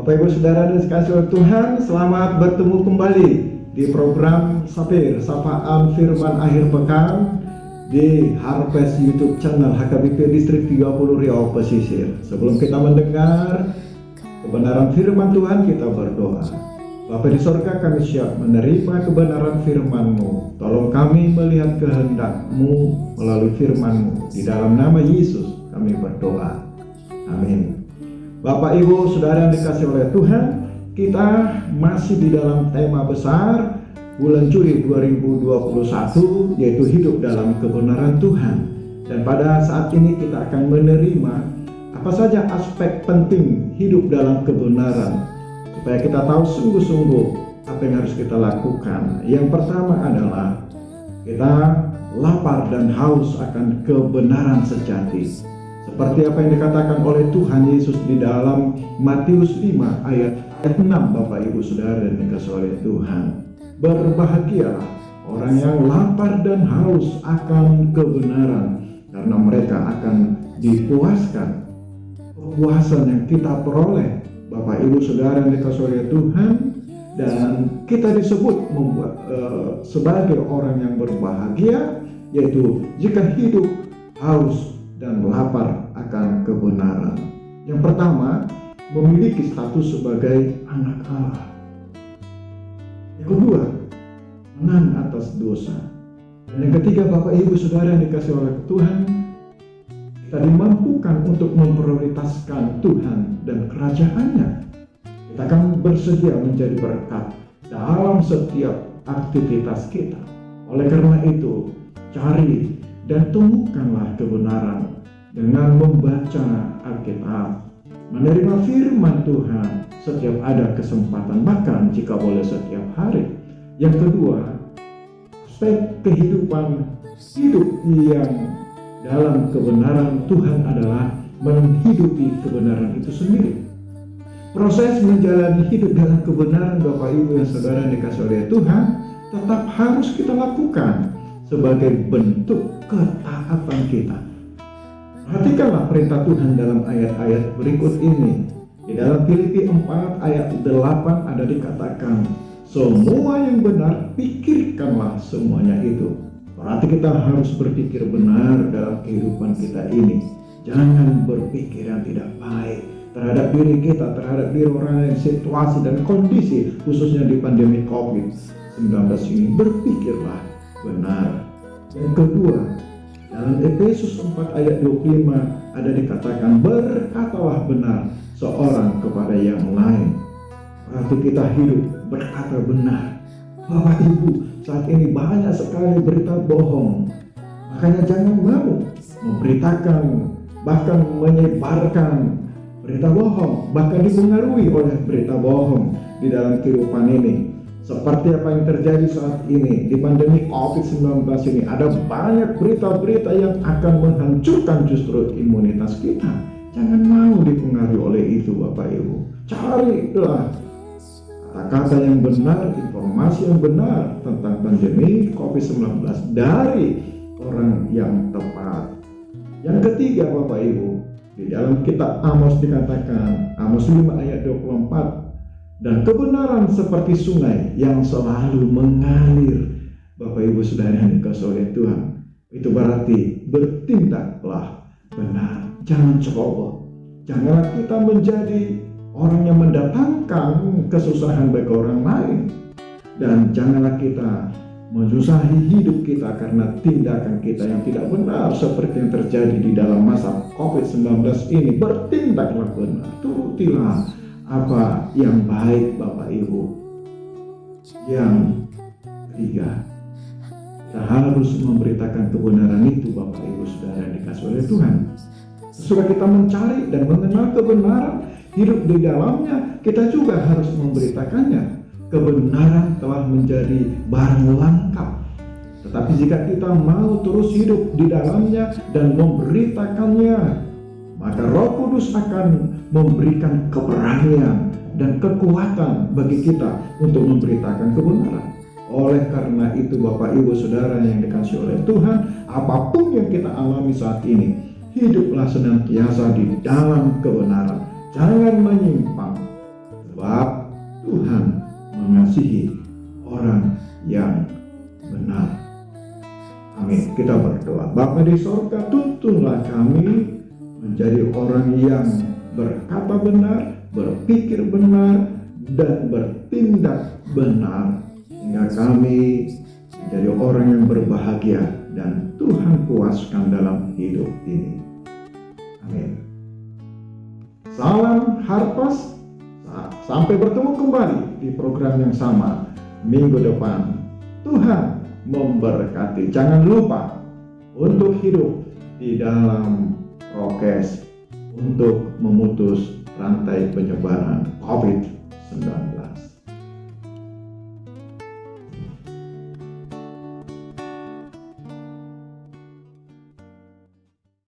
Bapak Ibu Saudara dan dikasihi oleh Tuhan, selamat bertemu kembali di program Sapaan Firman Akhir Pekan di Harvest YouTube channel HKBP Distrik 30 Riau Pesisir. Sebelum kita mendengar kebenaran firman Tuhan, kita berdoa. Bapa di sorga, kami siap menerima kebenaran firman-Mu. Tolong kami melihat kehendak-Mu melalui firman-Mu. Di dalam nama Yesus kami berdoa. Amin. Bapak, Ibu, Saudara yang dikasihi oleh Tuhan, kita masih di dalam tema besar bulan Juli 2021, yaitu hidup dalam kebenaran Tuhan. Dan pada saat ini kita akan menerima apa saja aspek penting hidup dalam kebenaran, supaya kita tahu sungguh-sungguh apa yang harus kita lakukan. Yang pertama adalah kita lapar dan haus akan kebenaran sejati. Seperti apa yang dikatakan oleh Tuhan Yesus di dalam Matius 5 ayat 6, Bapak Ibu Saudara dan dikasihi oleh Tuhan. Berbahagialah orang yang lapar dan haus akan kebenaran, karena mereka akan dipuaskan. Kepuasan yang kita peroleh, Bapak Ibu Saudara yang dikasihi oleh Tuhan, dan kita disebut sebagai orang yang berbahagia, yaitu jika hidup haus dan lapar akan kebenaran. Yang pertama, memiliki status sebagai anak Allah. Yang kedua, menang atas dosa. Dan yang ketiga, Bapak Ibu Saudara yang dikasihi oleh Tuhan, kita dimampukan untuk memprioritaskan Tuhan dan kerajaan-Nya. Kita akan bersedia menjadi berkat dalam setiap aktivitas kita. Oleh karena itu, cari dan temukanlah kebenaran dengan membaca Alkitab, menerima firman Tuhan setiap ada kesempatan, bahkan jika boleh setiap hari. Yang kedua, aspek kehidupan hidup yang dalam kebenaran Tuhan adalah menghidupi kebenaran itu sendiri. Proses menjalani hidup dalam kebenaran, Bapak Ibu yang Saudara dikasihi oleh Tuhan, tetap harus kita lakukan sebagai bentuk ketaatan kita. Perhatikanlah perintah Tuhan dalam ayat-ayat berikut ini. Di dalam Filipi 4 ayat 8 ada dikatakan, semua yang benar pikirkanlah semuanya itu. Berarti kita harus berpikir benar dalam kehidupan kita ini. Jangan berpikir yang tidak baik terhadap diri kita, terhadap diri orang lain, situasi dan kondisi, khususnya di pandemi COVID-19 ini. Berpikirlah benar. Yang kedua, dalam Efesus 4 ayat 25 ada dikatakan, berkatalah benar seorang kepada yang lain. Berarti kita hidup berkata benar. Bapak Ibu, saat ini banyak sekali berita bohong. Makanya jangan mau memberitakan, bahkan menyebarkan berita bohong, bahkan dipengaruhi oleh berita bohong di dalam kehidupan ini. Seperti apa yang terjadi saat ini di pandemi COVID-19 ini, ada banyak berita-berita yang akan menghancurkan justru imunitas kita. Jangan mau dipengaruhi oleh itu, Bapak Ibu. Carilah kata-kata yang benar, informasi yang benar tentang pandemi COVID-19 dari orang yang tepat. Yang ketiga, Bapak Ibu, di dalam kitab Amos dikatakan, Amos 5 ayat 24, dan kebenaran seperti sungai yang selalu mengalir. Bapak Ibu Saudara yang dikasihi oleh Tuhan, itu berarti bertindaklah benar. Jangan ceroboh. Janganlah kita menjadi orang yang mendatangkan kesusahan bagi orang lain. Dan janganlah kita menyusahi hidup kita karena tindakan kita yang tidak benar, seperti yang terjadi di dalam masa COVID-19 ini. Bertindaklah benar. Turutilah apa yang baik, Bapak Ibu. Yang ketiga, kita harus memberitakan kebenaran itu, Bapak Ibu Saudara yang dikasihi oleh Tuhan. Sesudah kita mencari dan mengenal kebenaran, hidup di dalamnya, kita juga harus memberitakannya. Kebenaran telah menjadi barang lengkap. Tetapi jika kita mau terus hidup di dalamnya dan memberitakannya, maka Roh Kudus akan memberikan keberanian dan kekuatan bagi kita untuk memberitakan kebenaran. Oleh karena itu, Bapak Ibu Saudara yang dikasihi oleh Tuhan, apapun yang kita alami saat ini, hiduplah senantiasa di dalam kebenaran. Jangan menyimpang. sebab Tuhan mengasihi orang yang benar. Amin. Kita berdoa. Bapa di sorga, tuntunlah kami menjadi orang yang berkata benar, berpikir benar, dan bertindak benar, hingga kami menjadi orang yang berbahagia dan Tuhan puaskan dalam hidup ini. Amin. Salam Harpas. Sampai bertemu kembali di program yang sama minggu depan. Tuhan memberkati. Jangan lupa untuk hidup di dalam prokes untuk memutus rantai penyebaran COVID-19.